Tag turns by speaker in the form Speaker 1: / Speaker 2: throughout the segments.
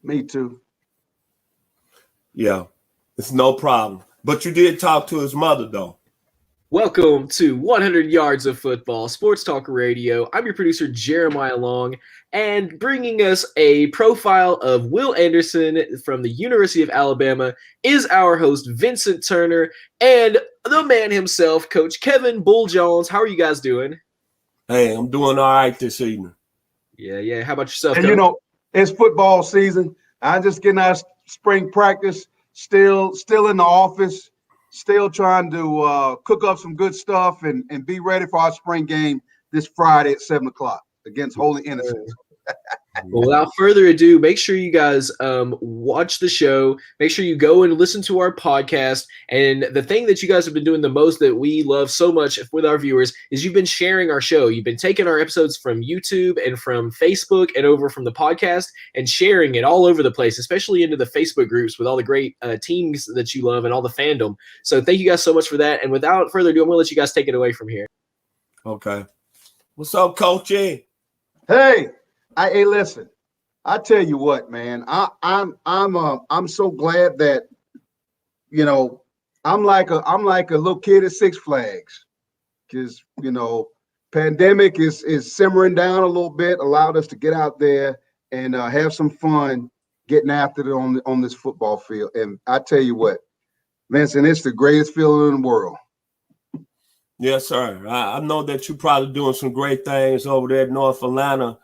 Speaker 1: Me too.
Speaker 2: Yeah, it's no problem. But you did talk to his mother, though.
Speaker 3: Welcome to 100 Yards of Football, Sports Talk Radio. I'm your producer, Jeremiah Long, and bringing us a profile of Will Anderson from the University of Alabama is our host, Vincent Turner, and the man himself, Coach Kevin Bull Jones. How are you guys doing?
Speaker 2: Hey, I'm doing all right this evening.
Speaker 3: Yeah. How about yourself,
Speaker 1: And
Speaker 3: Coach?
Speaker 1: it's football season. I'm just getting out of spring practice, still in the office. Still trying to cook up some good stuff and be ready for our spring game this Friday at 7 o'clock against Holy Innocents.
Speaker 3: Well, without further ado, make sure you guys watch the show. Make sure you go and listen to our podcast. And the thing that you guys have been doing the most that we love so much with our viewers is you've been sharing our show. You've been taking our episodes from YouTube and from Facebook and over from the podcast and sharing it all over the place, especially into the Facebook groups with all the great teams that you love and all the fandom. So thank you guys so much for that. And without further ado, I'm going to let you guys take it away from here.
Speaker 2: Okay. What's up, Coachy?
Speaker 1: Hey, listen. I tell you what, man. I'm so glad that I'm like a little kid at Six Flags, because pandemic is simmering down a little bit, allowed us to get out there and have some fun getting after it on this football field. And I tell you what, Vincent, it's the greatest feeling in the world.
Speaker 2: Yes, sir. I know that you're probably doing some great things over there at North Atlanta.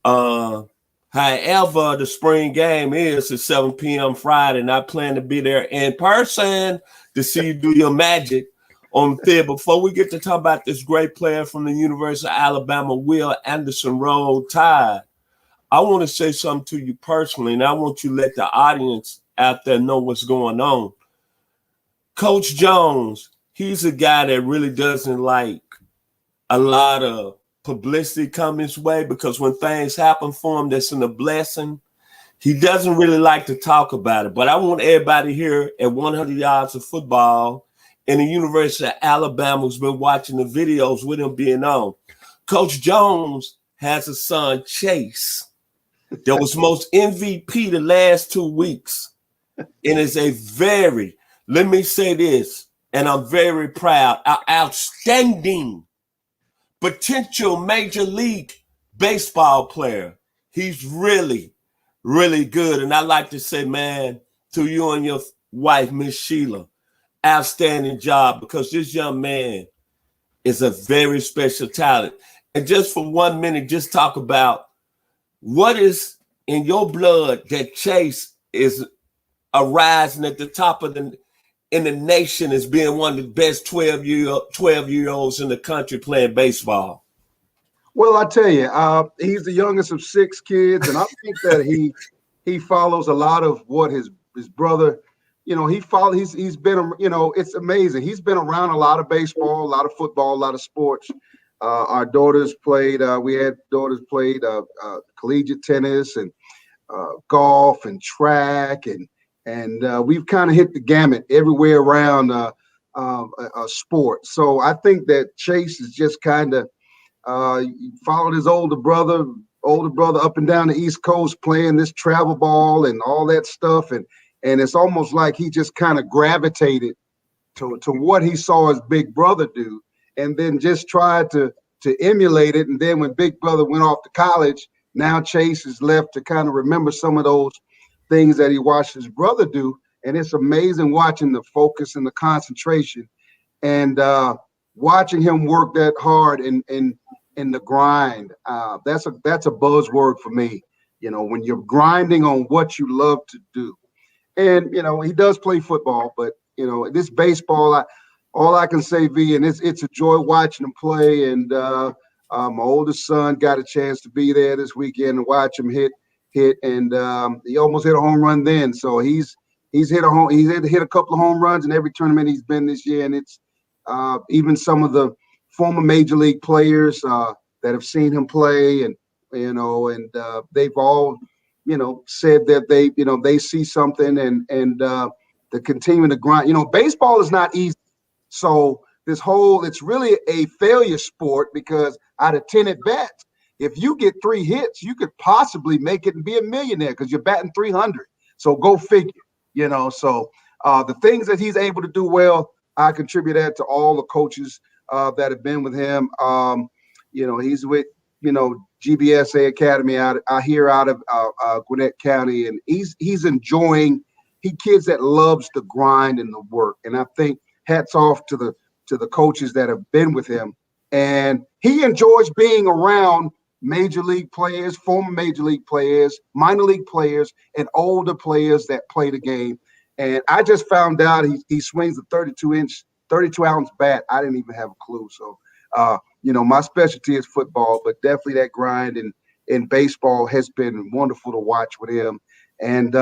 Speaker 2: However, the spring game is at 7 p.m. Friday, and I plan to be there in person to see you do your magic on the field. Before we get to talk about this great player from the University of Alabama, Will Anderson, Roll Tide, I want to say something to you personally, and I want you to let the audience out there know what's going on. Coach Jones, he's a guy that really doesn't like a lot of publicity come his way, because when things happen for him that's in a blessing, he doesn't really like to talk about it. But I want everybody here at 100 Yards of Football and the University of Alabama who's been watching the videos with him being on. Coach Jones has a son, Chase, that was most MVP the last 2 weeks. And is a very, let me say this, and I'm very proud, outstanding potential Major League Baseball player. He's really, really good. And I like to say, man, to you and your wife, Miss Sheila, outstanding job, because this young man is a very special talent. And just for 1 minute, just talk about what is in your blood that Chase is arising at the top of in the nation as being one of the best 12-year-olds in the country playing baseball.
Speaker 1: Well, I tell you, he's the youngest of 6 kids, and I think that he follows a lot of what his brother, he's been, it's amazing. He's been around a lot of baseball, a lot of football, a lot of sports. Our daughters played, collegiate tennis and golf and track, and we've kind of hit the gamut everywhere around sport. So I think that Chase is just kind of followed his older brother up and down the East Coast playing this travel ball and all that stuff, and it's almost like he just kind of gravitated to what he saw his big brother do, and then just tried to emulate it. And then when big brother went off to college, now Chase is left to kind of remember some of those things that he watched his brother do. And it's amazing watching the focus and the concentration, and watching him work that hard in the grind. That's a buzzword for me, when you're grinding on what you love to do. And he does play football, but this baseball, all I can say, V, and it's a joy watching him play. And my oldest son got a chance to be there this weekend and watch him hit, and he almost hit a home run then. So he's hit a couple of home runs in every tournament he's been this year. And it's even some of the former major league players that have seen him play, and they've all said that they see something, and the continuing to grind. Baseball is not easy. So it's really a failure sport, because out of 10 at bats, if you get 3 hits, you could possibly make it and be a millionaire because you're batting 300. So go figure, So the things that he's able to do well, I contribute that to all the coaches that have been with him. He's with, GBSA Academy out here out of Gwinnett County, and he's enjoying. He kids that loves the grind and the work, and I think hats off to the coaches that have been with him. And he enjoys being around major league players, former major league players, minor league players, and older players that play the game. And I just found out he swings a 32-ounce bat. I didn't even have a clue. So, my specialty is football, but definitely that grind in baseball has been wonderful to watch with him. And,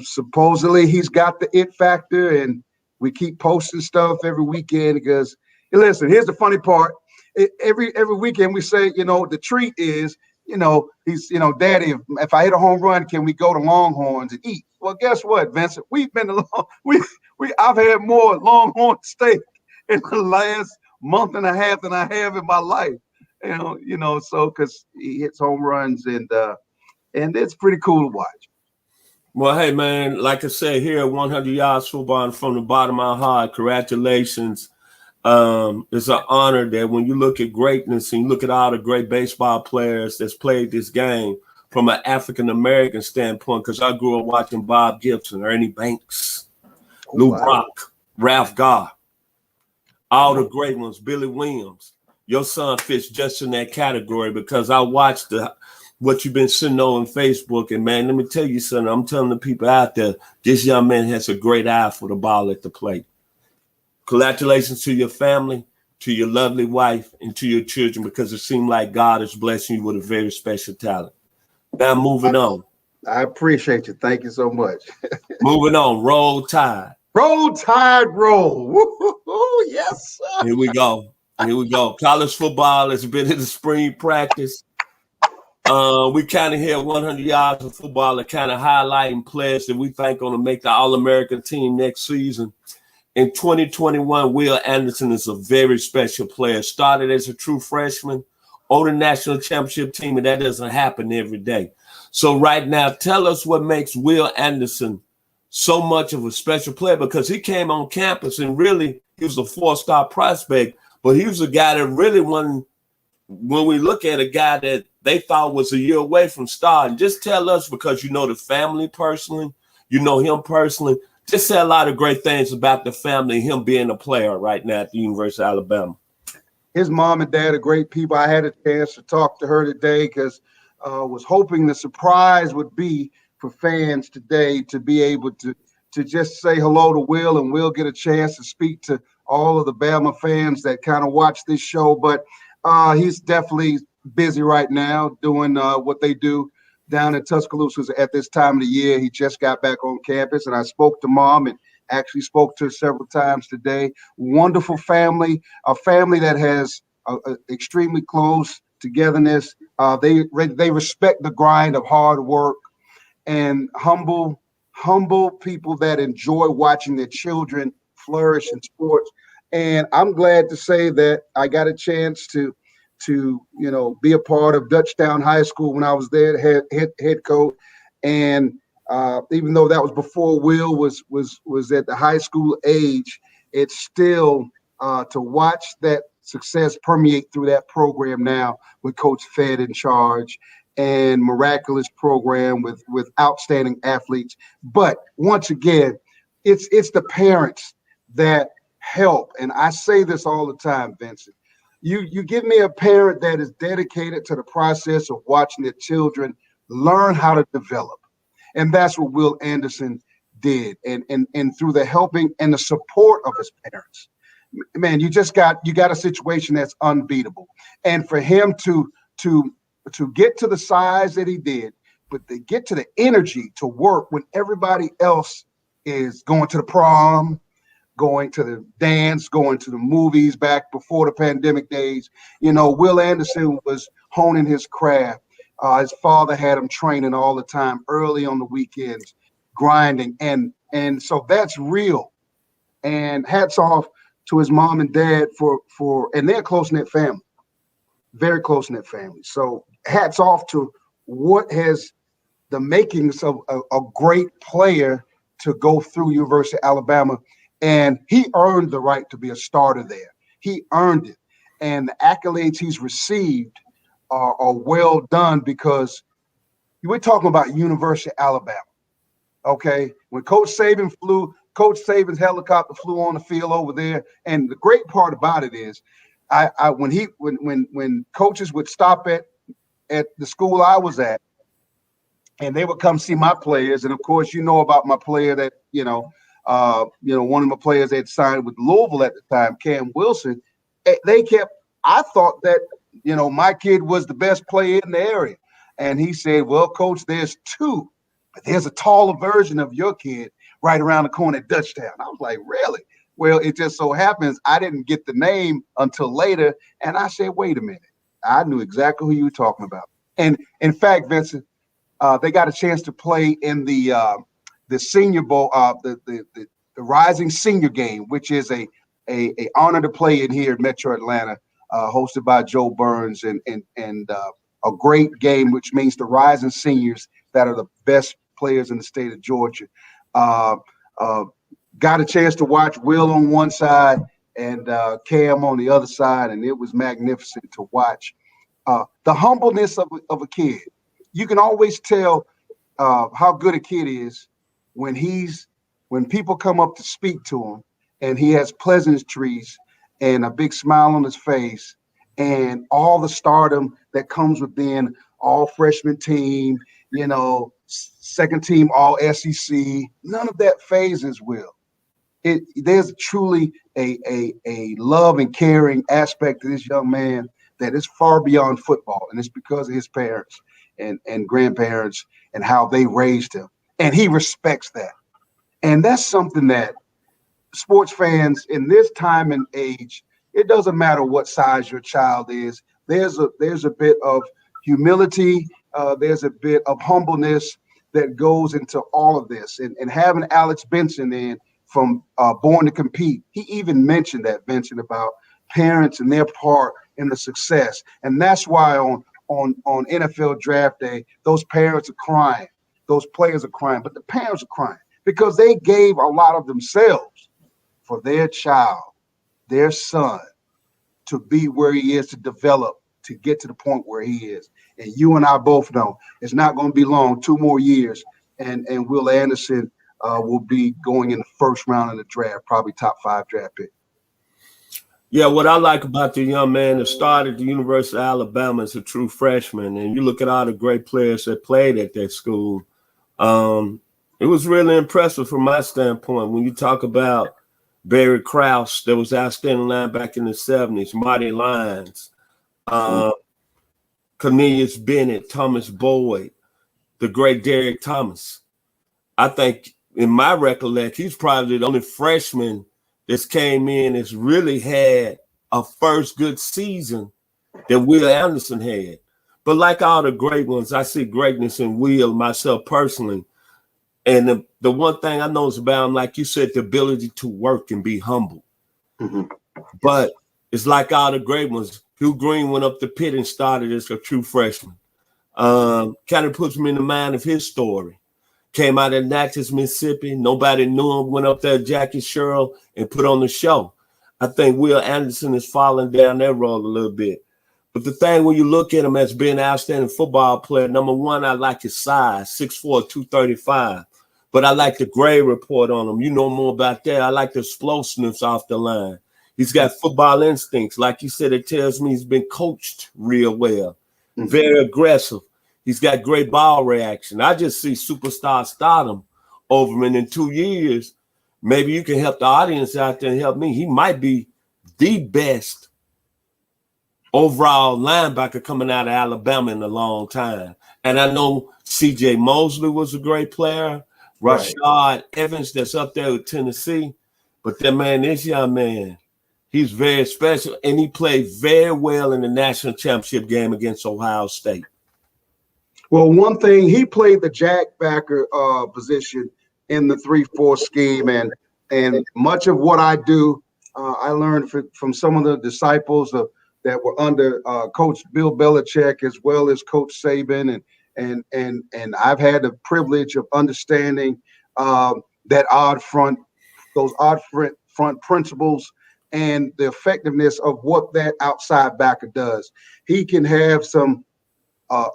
Speaker 1: supposedly he's got the it factor, and we keep posting stuff every weekend because, listen, here's the funny part. Every weekend we say, the treat is, he's, Daddy, if I hit a home run, can we go to Longhorns and eat? Well, guess what, Vincent? We've been I've had more Longhorn steak in the last month and a half than I have in my life. So because he hits home runs and it's pretty cool to watch.
Speaker 2: Well, hey, man, like I said, here at 100 Yards Football, and from the bottom of my heart, congratulations. It's an honor that when you look at greatness and you look at all the great baseball players that's played this game from an African-American standpoint, because I grew up watching Bob Gibson, Ernie Banks, Lou Brock, Ralph Garr, all the great ones, Billy Williams. Your son fits just in that category because I watched what you've been sitting on Facebook. And, man, let me tell you something. I'm telling the people out there, this young man has a great eye for the ball at the plate. Congratulations to your family, to your lovely wife, and to your children, because it seems like God is blessing you with a very special talent. Now, moving on.
Speaker 1: I appreciate you. Thank you so much.
Speaker 2: Moving on. Roll Tide.
Speaker 1: Roll Tide, roll. Woo-hoo-hoo. Yes, sir.
Speaker 2: Here we go. College football has been in the spring practice. We kind of hear 100 Yards of Football and kind of highlighting players that we think going to make the All-American team next season. In 2021, Will Anderson is a very special player. Started as a true freshman on the national championship team, and that doesn't happen every day. So right now, tell us what makes Will Anderson so much of a special player, because he came on campus and really he was a 4-star prospect, but he was a guy that really when we look at a guy that they thought was a year away from starting. Just tell us, because you know the family personally, you know him personally. Just say a lot of great things about the family, him being a player right now at the University of Alabama.
Speaker 1: His mom and dad are great people. I had a chance to talk to her today because I was hoping the surprise would be for fans today to be able to just say hello to Will, and Will get a chance to speak to all of the Bama fans that kind of watch this show. But he's definitely busy right now doing what they do down in Tuscaloosa at this time of the year. He just got back on campus, and I spoke to Mom and actually spoke to her several times today. Wonderful family, a family that has extremely close togetherness. They respect the grind of hard work and humble people that enjoy watching their children flourish in sports. And I'm glad to say that I got a chance to be a part of Dutchtown High School when I was there, head coach. And even though that was before Will was at the high school age, it's still to watch that success permeate through that program now with Coach Fed in charge, and miraculous program with outstanding athletes. But once again, it's the parents that help. And I say this all the time, Vincent. You give me a parent that is dedicated to the process of watching their children learn how to develop. And that's what Will Anderson did. And through the helping and the support of his parents, man, you got a situation that's unbeatable. And for him to get to the size that he did, but to get to the energy to work when everybody else is going to the prom, going to the dance, going to the movies back before the pandemic days. Will Anderson was honing his craft. His father had him training all the time, early on the weekends, grinding. And so that's real. And hats off to his mom and dad for and they're a close-knit family. very close-knit family. So hats off to what has the makings of a great player to go through University of Alabama. And he earned the right to be a starter there. He earned it. And the accolades he's received are well done, because we're talking about University of Alabama. Okay. When Coach Saban's helicopter flew on the field over there. And the great part about it is when coaches would stop at the school I was at, and they would come see my players. And of course, about my player that, one of my players that signed with Louisville at the time, Cam Wilson. I thought that, my kid was the best player in the area. And he said, well, coach, there's two, but there's a taller version of your kid right around the corner at Dutchtown. I was like, really? Well, it just so happens I didn't get the name until later. And I said, wait a minute. I knew exactly who you were talking about. And in fact, Vincent, they got a chance to play in the Senior Bowl, the Rising Senior Game, which is a honor to play in here in Metro Atlanta, hosted by Joe Burns, and a great game, which means the rising seniors that are the best players in the state of Georgia. Got a chance to watch Will on one side and Cam on the other side, and it was magnificent to watch. The humbleness of a kid. You can always tell how good a kid is when people come up to speak to him and he has pleasantries and a big smile on his face, and all the stardom that comes with being all freshman team, second team all SEC. None of that phases Will. There's truly a love and caring aspect to this young man that is far beyond football, and it's because of his parents and grandparents and how they raised him. And he respects that. And that's something that sports fans in this time and age, it doesn't matter what size your child is. There's a bit of humility. There's a bit of humbleness that goes into all of this. And having Alex Benson in from Born to Compete, he even mentioned that, Vincent, about parents and their part in the success. And that's why on NFL draft day, those parents are crying. Those players are crying, but the parents are crying because they gave a lot of themselves for their child, their son, to be where he is, to develop, to get to the point where he is. And you and I both know it's not going to be long, 2 more years, and Will Anderson will be going in the first round of the draft, probably top 5 draft pick.
Speaker 2: Yeah, what I like about the young man that started at the University of Alabama as a true freshman, and you look at all the great players that played at that school, it was really impressive from my standpoint. When you talk about Barry Krause, that was outstanding linebacker in the 70s, Marty Lyons, Cornelius Bennett, Thomas Boyd, the great Derek Thomas. I think, in my recollection, he's probably the only freshman that's came in that's really had a first good season that Will Anderson had. But like all the great ones, I see greatness in Will, myself personally. And the one thing I know is about him, like you said, the ability to work and be humble. Mm-hmm. But it's like all the great ones. Hugh Green went up the pit and started as a true freshman. Kind of puts me in the mind of his story. Came out of Natchez, Mississippi. Nobody knew him. Went up there, Jackie Sherrill, and put on the show. I think Will Anderson is falling down that road a little bit. But the thing when you look at him as being an outstanding football player, number one, I like his size, 6'4", 235. But I like the grade report on him. You know more about that. I like the explosiveness off the line. He's got football instincts. Like you said, it tells me he's been coached real well. Mm-hmm. Very aggressive. He's got great ball reaction. I just see superstar stardom over him. And in 2 years, maybe you can help the audience out there and help me. He might be the best overall linebacker coming out of Alabama in a long time. And I know C.J. Mosley was a great player. Rashad Evans, that's up there with Tennessee. But this young man, he's very special. And he played very well in the national championship game against Ohio State.
Speaker 1: Well, one thing, he played the Jackbacker position in the 3-4 scheme. And much of what I do, I learned from some of the disciples of that were under Coach Bill Belichick as well as Coach Saban, and I've had the privilege of understanding that those odd front principles and the effectiveness of what that outside backer does. He can have some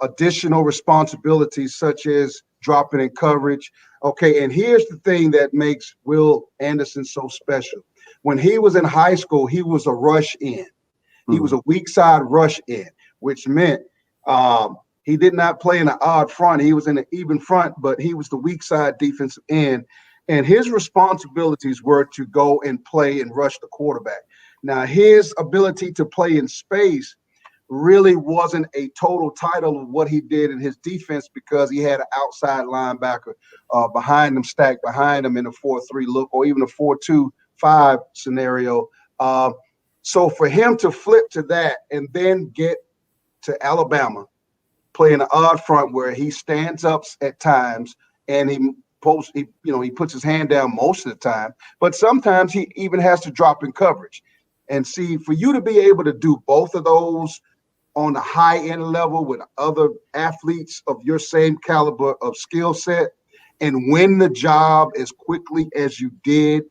Speaker 1: additional responsibilities such as dropping in coverage. Okay, and here's the thing that makes Will Anderson so special. When he was in high school, he was a rush in. He was a weak side rush in, which meant he did not play in an odd front. He was in an even front, but he was the weak side defensive end. And his responsibilities were to go and play and rush the quarterback. Now, his ability to play in space really wasn't a total title of what he did in his defense because he had an outside linebacker behind him, stacked behind him in a 4-3 look or even a 4-2-5 scenario. So for him to flip to that and then get to Alabama, play in an odd front where he stands up at times and he puts his hand down most of the time, but sometimes he even has to drop in coverage. And see, for you to be able to do both of those on the high end level with other athletes of your same caliber of skill set and win the job as quickly as you did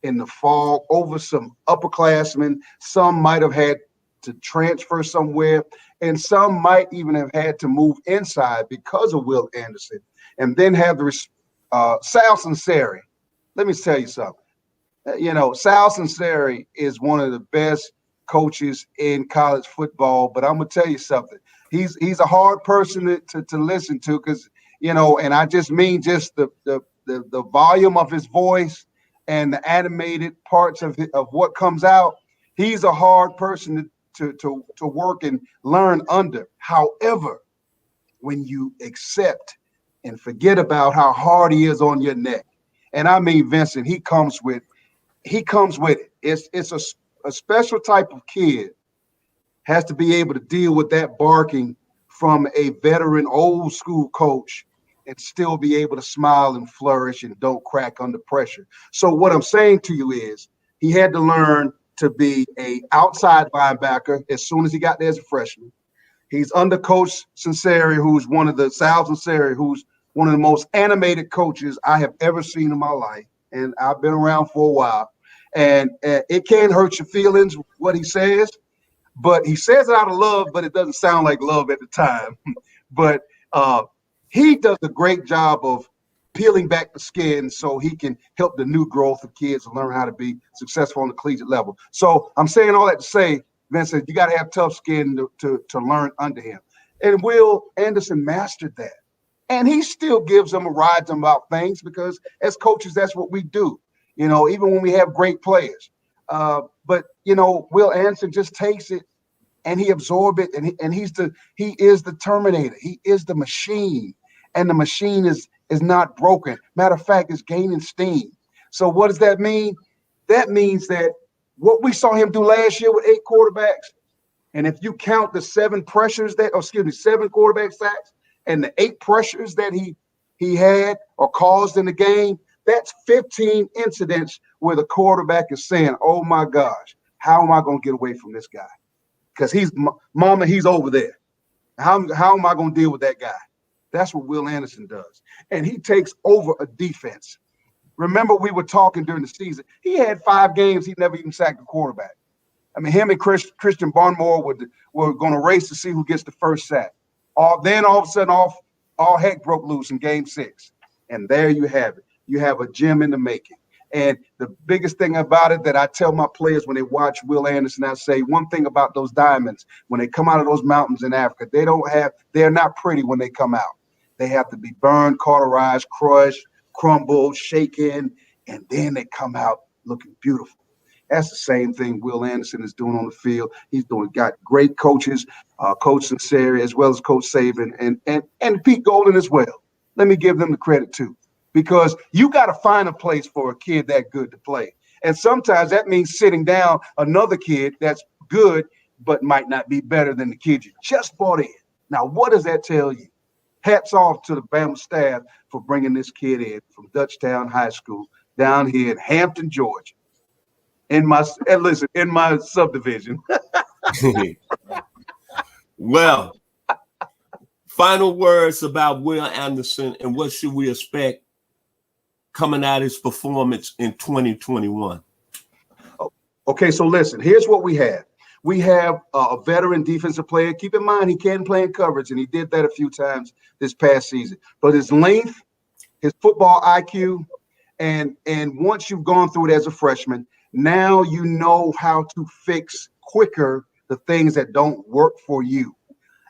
Speaker 1: in the fall over some upperclassmen. Some might have had to transfer somewhere, and some might even have had to move inside because of Will Anderson. And then have the Sal Sinceri. Let me tell you something. Sal Sinceri is one of the best coaches in college football, but I'm gonna tell you something. He's a hard person to listen to because and I just mean just the volume of his voice and the animated parts of what comes out. He's a hard person to work and learn under. However, when you accept and forget about how hard he is on your neck, and I mean Vincent, he comes with it. It's a special type of kid has to be able to deal with that barking from a veteran old school coach and still be able to smile and flourish and don't crack under pressure. So what I'm saying to you is he had to learn to be a outside linebacker as soon as he got there as a freshman. He's under Coach Sinceri, who's one of the most animated coaches I have ever seen in my life. And I've been around for a while. And it can hurt your feelings, what he says, but he says it out of love, but it doesn't sound like love at the time. But he does a great job of peeling back the skin so he can help the new growth of kids learn how to be successful on the collegiate level. So I'm saying all that to say, Vincent, you got to have tough skin to learn under him. And Will Anderson mastered that. And he still gives them a ride about things because as coaches, that's what we do, even when we have great players. But Will Anderson just takes it and he absorbs it. And he is the Terminator. He is the machine. And the machine is not broken. Matter of fact, it's gaining steam. So what does that mean? That means that what we saw him do last year with 8 quarterbacks, and if you count the 7 quarterback sacks, and the 8 pressures that he had or caused in the game, that's 15 incidents where the quarterback is saying, oh my gosh, how am I going to get away from this guy? Because he's over there. How am I going to deal with that guy? That's what Will Anderson does. And he takes over a defense. Remember, we were talking during the season. He had 5 games he never even sacked a quarterback. I mean, him and Christian Barmore were going to race to see who gets the first sack. Then all of a sudden, all heck broke loose in game 6. And there you have it. You have a gem in the making. And the biggest thing about it that I tell my players when they watch Will Anderson, I say one thing about those diamonds, when they come out of those mountains in Africa, they're not pretty when they come out. They have to be burned, cauterized, crushed, crumbled, shaken, and then they come out looking beautiful. That's the same thing Will Anderson is doing on the field. He's got great coaches, Coach Sinceri as well as Coach Saban and Pete Golden as well. Let me give them the credit too, because you got to find a place for a kid that good to play. And sometimes that means sitting down another kid that's good but might not be better than the kid you just brought in. Now, what does that tell you? Hats off to the Bama staff for bringing this kid in from Dutchtown High School down here in Hampton, Georgia. In my subdivision.
Speaker 2: Well, final words about Will Anderson and what should we expect coming out of his performance in 2021?
Speaker 1: Okay, so listen, here's what we have. We have a veteran defensive player. Keep in mind, he can play in coverage, and he did that a few times this past season. But his length, his football IQ, and once you've gone through it as a freshman, now you know how to fix quicker the things that don't work for you.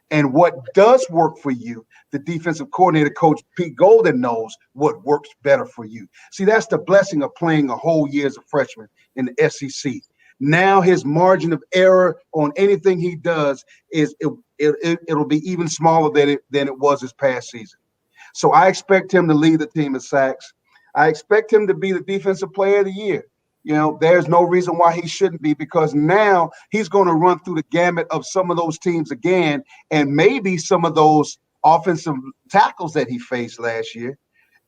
Speaker 1: And what does work for you, the defensive coordinator, Coach Pete Golden, knows what works better for you. See, that's the blessing of playing a whole year as a freshman in the SEC. Now his margin of error on anything he does is it'll be even smaller than it was this past season. So I expect him to lead the team in sacks. I expect him to be the defensive player of the year. You know, there's no reason why he shouldn't be, because now he's going to run through the gamut of some of those teams again, and maybe some of those offensive tackles that he faced last year.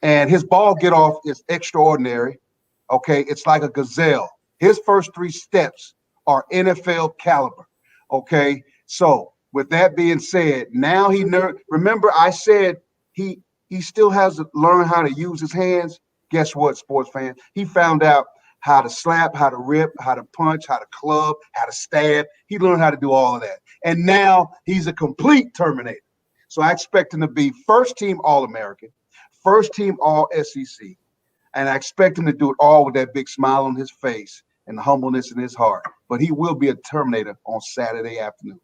Speaker 1: And his ball get off is extraordinary. Okay, it's like a gazelle. His first 3 steps are NFL caliber. Okay, so with that being said, now remember I said he still has to learn how to use his hands. Guess what, sports fans? He found out how to slap, how to rip, how to punch, how to club, how to stab. He learned how to do all of that. And now he's a complete Terminator. So I expect him to be first team All-American, first team All-SEC. And I expect him to do it all with that big smile on his face and the humbleness in his heart. But he will be a Terminator on Saturday afternoon.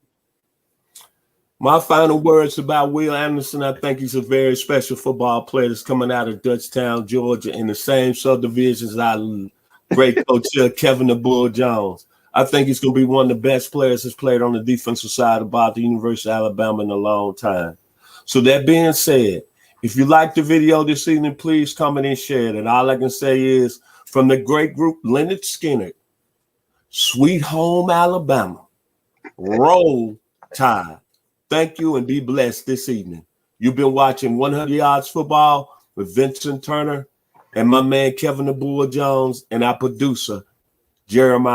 Speaker 2: My final words about Will Anderson: I think he's a very special football player that's coming out of Dutchtown, Georgia, in the same subdivisions as our great coach Kevin the Bull Jones. I think he's going to be one of the best players that's played on the defensive side about the University of Alabama in a long time. So that being said, if you like the video this evening, please comment and share it. And all I can say is, from the great group Leonard Skinner, Sweet Home Alabama, Roll Tide. Thank you and be blessed this evening. You've been watching 100 Yards Football with Vincent Turner and my man Kevin the Bull Jones and our producer, Jeremiah.